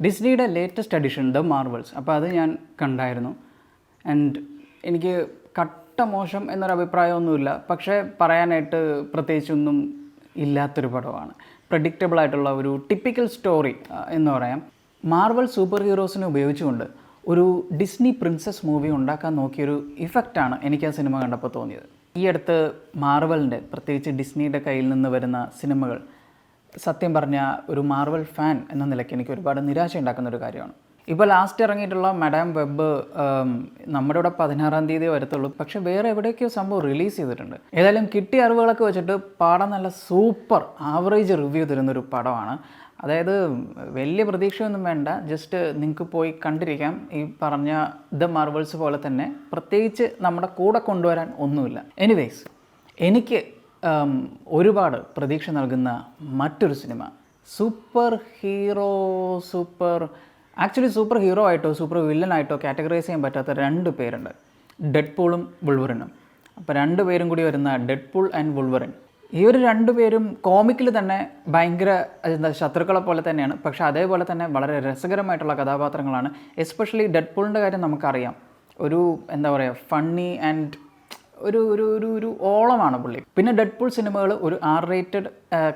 ഡിസ്നിയുടെ latest edition the Marvels. അപ്പോൾ അത് ഞാൻ കണ്ടായിരുന്നു. ആൻഡ് എനിക്ക് കട്ട മോശം എന്നൊരു അഭിപ്രായമൊന്നുമില്ല. പക്ഷേ പറയാനായിട്ട് പ്രത്യേകിച്ചൊന്നും ഇല്ലാത്തൊരു പടമാണ്. പ്രഡിക്റ്റബിൾ ആയിട്ടുള്ള ഒരു ടിപ്പിക്കൽ സ്റ്റോറി എന്ന് പറയാം. മാർവൽ സൂപ്പർ ഹീറോസിനെ ഉപയോഗിച്ചുകൊണ്ട് ഒരു ഡിസ്നി പ്രിൻസസ് മൂവി ഉണ്ടാക്കാൻ നോക്കിയൊരു ഇഫക്റ്റാണ് എനിക്ക് ആ സിനിമ കണ്ടപ്പോൾ തോന്നിയത്. ഈ അടുത്ത് മാർവലിൻ്റെ, പ്രത്യേകിച്ച് ഡിസ്നിയുടെ കയ്യിൽ നിന്ന് വരുന്ന സിനിമകൾ സത്യം പറഞ്ഞാൽ ഒരു മാർവൽ ഫാൻ എന്ന നിലയ്ക്ക് എനിക്ക് ഒരുപാട് നിരാശ ഉണ്ടാക്കുന്ന ഒരു കാര്യമാണ്. ഇപ്പോൾ ലാസ്റ്റ് ഇറങ്ങിയിട്ടുള്ള മാഡാം വെബ് നമ്മുടെ ഇവിടെ 16-ാം തീയതി വരത്തുള്ളൂ. പക്ഷേ വേറെ എവിടെയൊക്കെയോ സംഭവം റിലീസ് ചെയ്തിട്ടുണ്ട്. ഏതായാലും കിട്ടിയ അറിവുകളൊക്കെ വെച്ചിട്ട് പടം നല്ല സൂപ്പർ ആവറേജ് റിവ്യൂ തരുന്നൊരു പടമാണ്. അതായത് വലിയ പ്രതീക്ഷയൊന്നും വേണ്ട, ജസ്റ്റ് നിങ്ങൾക്ക് പോയി കണ്ടിരിക്കാം. ഈ പറഞ്ഞ ദ മാർവൽസ് പോലെ തന്നെ പ്രത്യേകിച്ച് നമ്മുടെ കൂടെ കൊണ്ടുവരാൻ ഒന്നുമില്ല. എനിവേയ്സ്, എനിക്ക് ഒരുപാട് പ്രതീക്ഷ നൽകുന്ന മറ്റൊരു സിനിമ, സൂപ്പർ ഹീറോ ആയിട്ടോ സൂപ്പർ വില്ലനായിട്ടോ കാറ്റഗറൈസ് ചെയ്യാൻ പറ്റാത്ത 2 പേരുണ്ട്, ഡെഡ്പൂളും വുൾവറിനും. അപ്പോൾ 2 പേരും കൂടി വരുന്ന ഡെഡ്പൂൾ ആൻഡ് വുൾവറിൻ. ഈ ഒരു 2 പേരും കോമിക്കിൽ തന്നെ ഭയങ്കര ശത്രുക്കളെ പോലെ തന്നെയാണ്. പക്ഷേ അതേപോലെ തന്നെ വളരെ രസകരമായിട്ടുള്ള കഥാപാത്രങ്ങളാണ്. എസ്പെഷ്യലി ഡെഡ്പൂളിൻ്റെ കാര്യം നമുക്കറിയാം, ഒരു എന്താ പറയുക, ഫണ്ണി ആൻഡ് ഒരു ഓളമാണ് പുള്ളി. പിന്നെ ഡെഡ്പൂൾ സിനിമകൾ ഒരു R-rated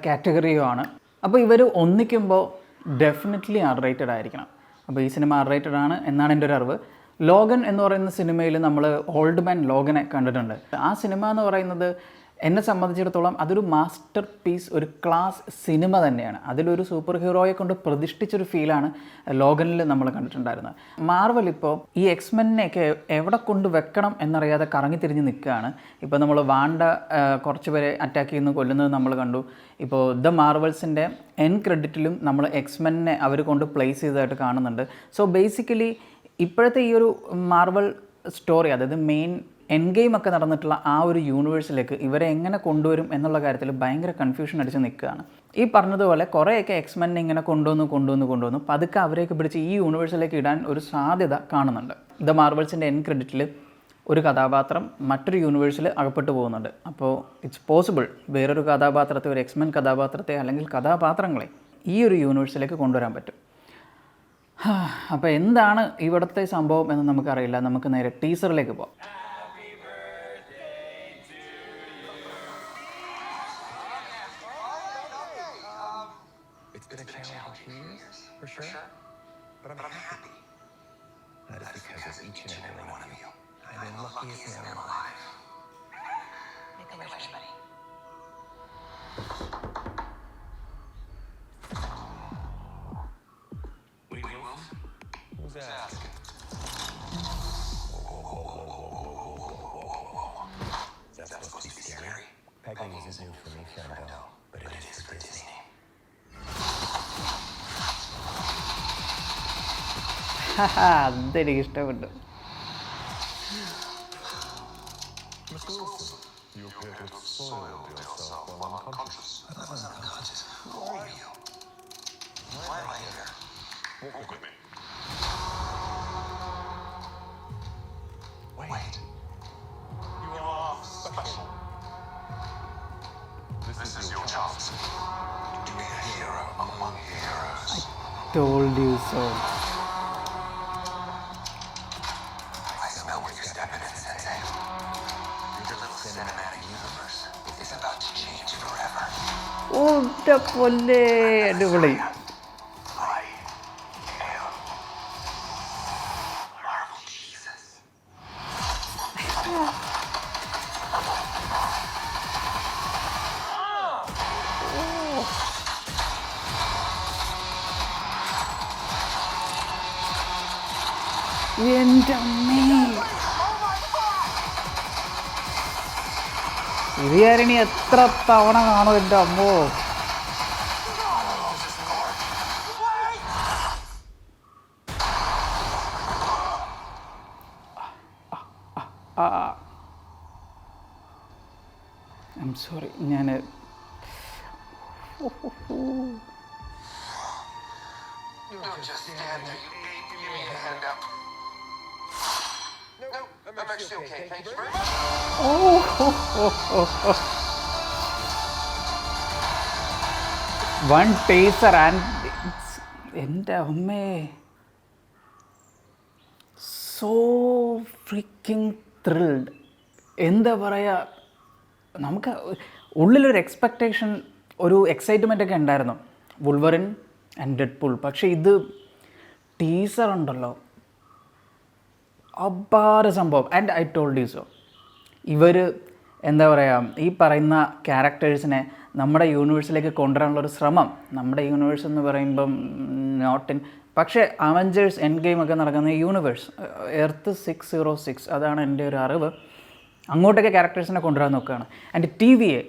കാറ്റഗറിയുമാണ്. അപ്പോൾ ഇവർ ഒന്നിക്കുമ്പോൾ ഡെഫിനറ്റ്ലി R-rated ആയിരിക്കണം. അപ്പോൾ ഈ സിനിമ R-rated ആണ് എന്നാണ് എൻ്റെ ഒരു അറിവ്. ലോഗൻ എന്ന് പറയുന്ന സിനിമയിൽ നമ്മൾ ഓൾഡ് മാൻ ലോഗനെ കണ്ടിട്ടുണ്ട്. ആ സിനിമ എന്ന് പറയുന്നത് എന്നെ സംബന്ധിച്ചിടത്തോളം അതൊരു മാസ്റ്റർ പീസ്, ഒരു ക്ലാസ് സിനിമ തന്നെയാണ്. അതിലൊരു സൂപ്പർ ഹീറോയെ കൊണ്ട് പ്രതിഷ്ഠിച്ചൊരു ഫീലാണ് ലോഗനിൽ നമ്മൾ കണ്ടിട്ടുണ്ടായിരുന്നത്. മാർവൽ ഇപ്പോൾ ഈ എക്സ്മെനെയൊക്കെ എവിടെ കൊണ്ട് വെക്കണം എന്നറിയാതെ കറങ്ങി തിരിഞ്ഞ് നിൽക്കുകയാണ്. ഇപ്പോൾ നമ്മൾ വാണ്ട കുറച്ച് പേരെ അറ്റാക്ക് ചെയ്യുന്നു, കൊല്ലുന്നത് നമ്മൾ കണ്ടു. ഇപ്പോൾ ദ മാർവൽസിൻ്റെ എൻ ക്രെഡിറ്റിലും നമ്മൾ എക്സ്മെനെ അവർ കൊണ്ട് പ്ലേസ് ചെയ്തതായിട്ട് കാണുന്നുണ്ട്. സോ ബേസിക്കലി ഇപ്പോഴത്തെ ഈ ഒരു മാർവൽ സ്റ്റോറി, അതായത് മെയിൻ എൻ ഗെയിം ഒക്കെ നടന്നിട്ടുള്ള ആ ഒരു യൂണിവേഴ്സിലേക്ക് ഇവരെ എങ്ങനെ കൊണ്ടുവരും എന്നുള്ള കാര്യത്തിൽ ഭയങ്കര കൺഫ്യൂഷൻ അടിച്ച് നിൽക്കുകയാണ്. ഈ പറഞ്ഞതുപോലെ കുറേയൊക്കെ എക്സ്മെനെ ഇങ്ങനെ കൊണ്ടുവന്ന് പതുക്കെ അവരെയൊക്കെ പിടിച്ച് ഈ യൂണിവേഴ്സിലേക്ക് ഇടാൻ ഒരു സാധ്യത കാണുന്നുണ്ട്. ദ മാർവൽസിൻ്റെ എൻ ക്രെഡിറ്റിൽ ഒരു കഥാപാത്രം മറ്റൊരു യൂണിവേഴ്സിൽ അകപ്പെട്ടു പോകുന്നുണ്ട്. അപ്പോൾ ഇറ്റ്സ് പോസിബിൾ വേറൊരു കഥാപാത്രത്തെ, ഒരു എക്സ്മെൻ കഥാപാത്രത്തെ അല്ലെങ്കിൽ കഥാപാത്രങ്ങളെ ഈ ഒരു യൂണിവേഴ്സിലേക്ക് കൊണ്ടുവരാൻ പറ്റും. അപ്പോൾ എന്താണ് ഇവിടുത്തെ സംഭവം എന്ന് നമുക്കറിയില്ല. നമുക്ക് നേരെ ടീസറിലേക്ക് പോകാം. It's been a challenge for years, for sure. But I'm happy. That is because of each and every one of you. I've been luckiest man alive. Make a wish, buddy. Wait, Wolf? Who's that? That's supposed to be scary. Pegging isn't new for me, Fernando, but it is for Disney. അതെനിക്ക് ഇഷ്ടപ്പെട്ടു. Mr. Wilson, you appear to have soiled yourself while unconscious. I was unconscious. Who are you? Why am I here? Walk with me. Wait. You are special. This is your chance. To be a hero among heroes. Told you so. I smell where you're stepping in, Sensei. Your little cinematic universe is about to change forever. പൊല്ലേ അടിപൊളി. I am Marvel Jesus. എൻ്റെ അമ്മേ, ഇത് ഞാനിനി എത്ര തവണ കാണും എൻ്റെ അമ്മോ. ഐ എം സോറി, ഞാൻ Don't just stand there. You give me a hand up. No, I'm actually okay. Thank you very much. One taser and എൻ്റെ അമ്മേ, സോ ഫ്രീക്കിംഗ് ത്രിൽഡ്. എന്താ പറയുക, നമുക്ക് ഉള്ളിലൊരു എക്സ്പെക്റ്റേഷൻ, ഒരു എക്സൈറ്റ്മെൻ്റ് ഒക്കെ ഉണ്ടായിരുന്നു വുൾവറിൻ ആൻഡ് ഡെഡ്പൂൾ. പക്ഷേ ഇത് ടീസർ ഉണ്ടല്ലോ, അപാര സംഭവം. And I told you so, ഇവർ എന്താ പറയുക, ഈ പറയുന്ന ക്യാരക്ടേഴ്സിനെ നമ്മുടെ യൂണിവേഴ്സിലേക്ക് കൊണ്ടുവരാനുള്ളൊരു ശ്രമം, നമ്മുടെ യൂണിവേഴ്സ് എന്ന് പറയുമ്പം നോട്ട് ഇൻ, പക്ഷേ അവഞ്ചേഴ്സ് എൻഡ് ഗെയിം ഒക്കെ നടക്കുന്ന യൂണിവേഴ്സ്, എർത്ത് 606, അതാണ് എൻ്റെ ഒരു അറിവ്. അങ്ങോട്ടൊക്കെ ക്യാരക്ടേഴ്സിനെ കൊണ്ടുവരാൻ നോക്കുകയാണ്. And TVA,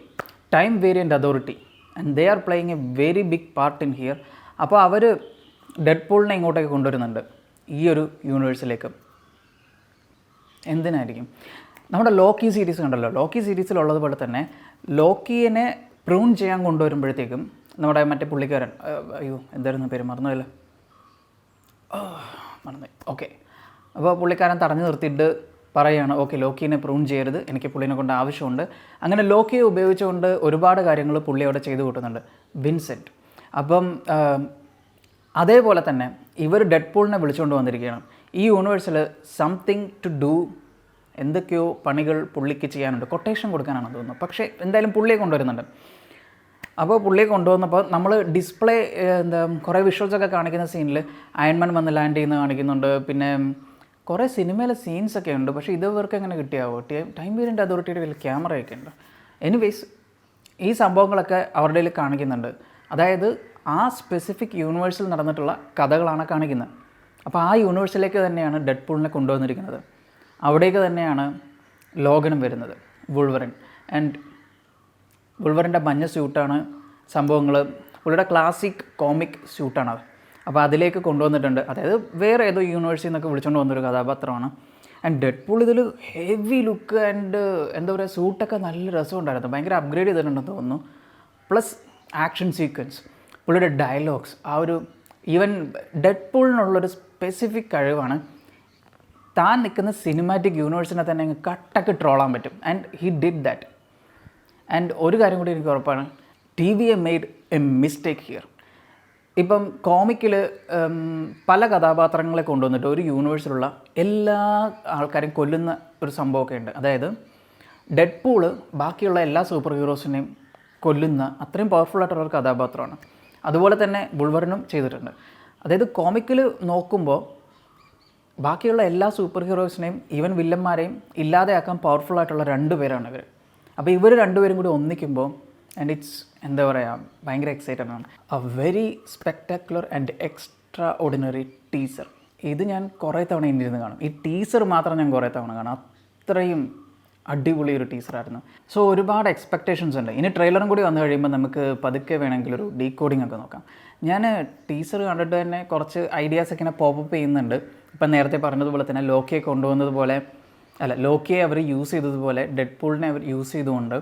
time variant authority, and they are playing a very big part in here. അപ്പോൾ അവർ ഡെഡ്പൂളിനെ ഇങ്ങോട്ടേക്ക് കൊണ്ടുവരുന്നുണ്ട് ഈ ഒരു യൂണിവേഴ്സിലേക്ക്. എന്തിനായിരിക്കും? നമ്മുടെ ലോക്കി സീരീസ് കണ്ടല്ലോ, ലോക്കി സീരീസിലുള്ളതുപോലെ തന്നെ ലോക്കിയെ പ്രൂൺ ചെയ്യാൻ കൊണ്ടുവരുമ്പോഴത്തേക്കും നമ്മുടെ മറ്റേ പുള്ളിക്കാരൻ, അയ്യോ എന്തായിരുന്നു പേര്, മറന്നുപോയല്ലോ, മറന്നു. ഓക്കെ, അപ്പോൾ പുള്ളിക്കാരൻ തടഞ്ഞു നിർത്തിയിട്ട് പറയുകയാണ്, ഓക്കെ ലോക്കിയെ പ്രൂൺ ചെയ്യരുത്, എനിക്ക് പുള്ളിനെ കൊണ്ട് ആവശ്യമുണ്ട്. അങ്ങനെ ലോക്കിയെ ഉപയോഗിച്ചുകൊണ്ട് ഒരുപാട് കാര്യങ്ങൾ പുള്ളി അവിടെ ചെയ്തു കൂട്ടുന്നുണ്ട്, വിൻസെൻറ്റ്. അപ്പം അതേപോലെ തന്നെ ഇവർ ഡെഡ്പൂളിനെ വിളിച്ചുകൊണ്ട് വന്നിരിക്കുകയാണ്. ഈ യൂണിവേഴ്സിൽ സംതിങ് ടു ഡു, എന്തൊക്കെയോ പണികൾ പുള്ളിക്ക് ചെയ്യാനുണ്ട്, കൊട്ടേഷൻ കൊടുക്കാനാണെന്ന് തോന്നുന്നു. പക്ഷേ എന്തായാലും പുള്ളിയെ കൊണ്ടുവരുന്നുണ്ട്. അപ്പോൾ പുള്ളിയെ കൊണ്ടുവന്നപ്പോൾ നമ്മൾ ഡിസ്പ്ലേ കുറേ വിഷ്വൽസൊക്കെ കാണിക്കുന്ന സീനിൽ അയൺമാൻ വന്ന് ലാൻഡ് ചെയ്യുന്ന കാണിക്കുന്നുണ്ട്. പിന്നെ കുറേ സിനിമയിലെ സീൻസൊക്കെ ഉണ്ട്. പക്ഷേ ഇവർക്ക് എങ്ങനെ കിട്ടിയാവോ? ടൈം വേരിയൻ്റ് അതോറിറ്റിയുടെ വലിയ ക്യാമറയൊക്കെ ഉണ്ട്. എനിവേസ് ഈ സംഭവങ്ങളൊക്കെ അവരുടെ കയ്യിൽ കാണിക്കുന്നുണ്ട്. അതായത് ആ സ്പെസിഫിക് യൂണിവേഴ്സിൽ നടന്നിട്ടുള്ള കഥകളാണ് കാണിക്കുന്നത്. അപ്പോൾ ആ യൂണിവേഴ്സിലേക്ക് തന്നെയാണ് ഡെഡ്പൂളിനെ കൊണ്ടുവന്നിരിക്കുന്നത്. അവിടേക്ക് തന്നെയാണ് ലോഗനും വരുന്നത്, വുൾവറിൻ. ആൻഡ് വുൾവറിൻ്റെ മഞ്ഞ സ്യൂട്ടാണ് സംഭവങ്ങൾ, പുള്ളിയുടെ ക്ലാസിക് കോമിക് സ്യൂട്ടാണത്. അപ്പോൾ അതിലേക്ക് കൊണ്ടുവന്നിട്ടുണ്ട്. അതായത് വേറെ ഏതോ യൂണിവേഴ്സിൽ നിന്നൊക്കെ വിളിച്ചുകൊണ്ട് വന്നൊരു കഥാപാത്രമാണ്. ആൻഡ് ഡെഡ്പൂൾ ഇതിൽ ഹെവി ലുക്ക് ആൻഡ് എന്താ പറയുക, സൂട്ടൊക്കെ നല്ല രസമുണ്ടായിരുന്നു, ഭയങ്കര അപ്ഗ്രേഡ് ചെയ്തിട്ടുണ്ടെന്ന് തോന്നുന്നു. പ്ലസ് ആക്ഷൻ സീക്വൻസ്, പുള്ളിയുടെ ഡയലോഗ്സ്, ആ ഒരു ഈവൻ ഡെഡ്പൂളിനുള്ളൊരു സ്പെസിഫിക് കഴിവാണ്, താൻ നിൽക്കുന്ന സിനിമാറ്റിക് യൂണിവേഴ്സിനെ തന്നെ അങ്ങ് കട്ടക്ക് ട്രോളാൻ പറ്റും. And he did that. And ഒരു കാര്യം കൂടി എനിക്ക് ഉറപ്പാണ്, TVA made A mistake here. ഇപ്പം കോമിക്കിൽ പല കഥാപാത്രങ്ങളെ കൊണ്ടുവന്നിട്ട് ഒരു യൂണിവേഴ്സിലുള്ള എല്ലാ ആൾക്കാരെയും കൊല്ലുന്ന ഒരു സംഭവമൊക്കെ ഉണ്ട്. അതായത് ഡെഡ്പൂള് ബാക്കിയുള്ള എല്ലാ സൂപ്പർ ഹീറോസിനെയും കൊല്ലുന്ന അത്രയും പവർഫുള്ളായിട്ടുള്ളൊരു കഥാപാത്രമാണ്. അതുപോലെ തന്നെ വുൾവറിനും ചെയ്തിട്ടുണ്ട്. അതായത് കോമിക്കിൽ നോക്കുമ്പോൾ ബാക്കിയുള്ള എല്ലാ സൂപ്പർ ഹീറോസിനെയും ഈവൻ വില്ലന്മാരെയും ഇല്ലാതെയാക്കാൻ പവർഫുള്ളായിട്ടുള്ള 2 പേരാണ് ഇവർ. അപ്പോൾ ഇവർ 2 പേരും കൂടി ഒന്നിക്കുമ്പോൾ ആൻഡ് ഇറ്റ്സ് എന്താ പറയുക, ഭയങ്കര എക്സൈറ്റഡ് ആണ്. A very spectacular and extra ordinary teaser. ഇത് ഞാൻ കുറേ തവണ ഇരുന്ന് കാണും. ഈ ടീസർ മാത്രം ഞാൻ കുറേ തവണ കാണും, അത്രയും അടിപൊളി ഒരു ടീസറായിരുന്നു. സോ ഒരുപാട് എക്സ്പെക്റ്റേഷൻസ് ഉണ്ട്. ഇനി ട്രെയിലറും കൂടി വന്നു കഴിയുമ്പോൾ നമുക്ക് പതുക്കെ വേണമെങ്കിൽ ഒരു ഡീകോഡിംഗ് ഒക്കെ നോക്കാം. ഞാൻ ടീസർ കണ്ടിട്ട് തന്നെ കുറച്ച് ഐഡിയാസൊക്കെ ഇങ്ങനെ പോപ്പപ്പ് ചെയ്യുന്നുണ്ട്. ഇപ്പം നേരത്തെ പറഞ്ഞതുപോലെ തന്നെ ലോക്കിയെ കൊണ്ടുവന്നതുപോലെ, ലോക്കിയെ അവർ യൂസ് ചെയ്തതുപോലെ ഡെഡ്പൂളിനെ അവർ യൂസ് ചെയ്തുകൊണ്ട്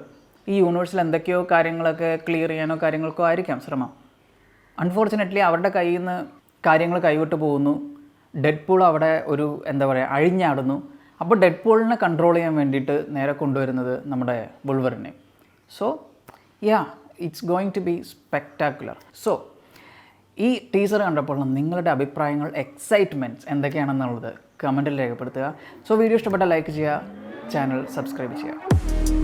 ഈ യൂണിവേഴ്സിൽ എന്തൊക്കെയോ കാര്യങ്ങളൊക്കെ ക്ലിയർ ചെയ്യാനോ കാര്യങ്ങൾക്കോ ആയിരിക്കാം ശ്രമം. അൺഫോർച്ചുനേറ്റ്ലി അവരുടെ കയ്യിൽ നിന്ന് കാര്യങ്ങൾ കൈവിട്ട് പോകുന്നു. ഡെഡ്പൂൾ അവിടെ ഒരു എന്താ പറയുക അഴിഞ്ഞാടുന്നു. അപ്പോൾ ഡെഡ്പൂളിനെ കൺട്രോൾ ചെയ്യാൻ വേണ്ടിയിട്ട് നേരെ കൊണ്ടുവരുന്നത് നമ്മുടെ വുൾവറിനെ. So it's going to be spectacular. So ഈ ടീസർ കണ്ടപ്പോൾ നിങ്ങളുടെ അഭിപ്രായങ്ങൾ, എക്സൈറ്റ്മെൻറ്റ്സ് എന്തൊക്കെയാണെന്നുള്ളത് കമൻറ്റിൽ രേഖപ്പെടുത്തുക. സോ വീഡിയോ ഇഷ്ടപ്പെട്ട ലൈക്ക് ചെയ്യുക, ചാനൽ സബ്സ്ക്രൈബ് ചെയ്യുക.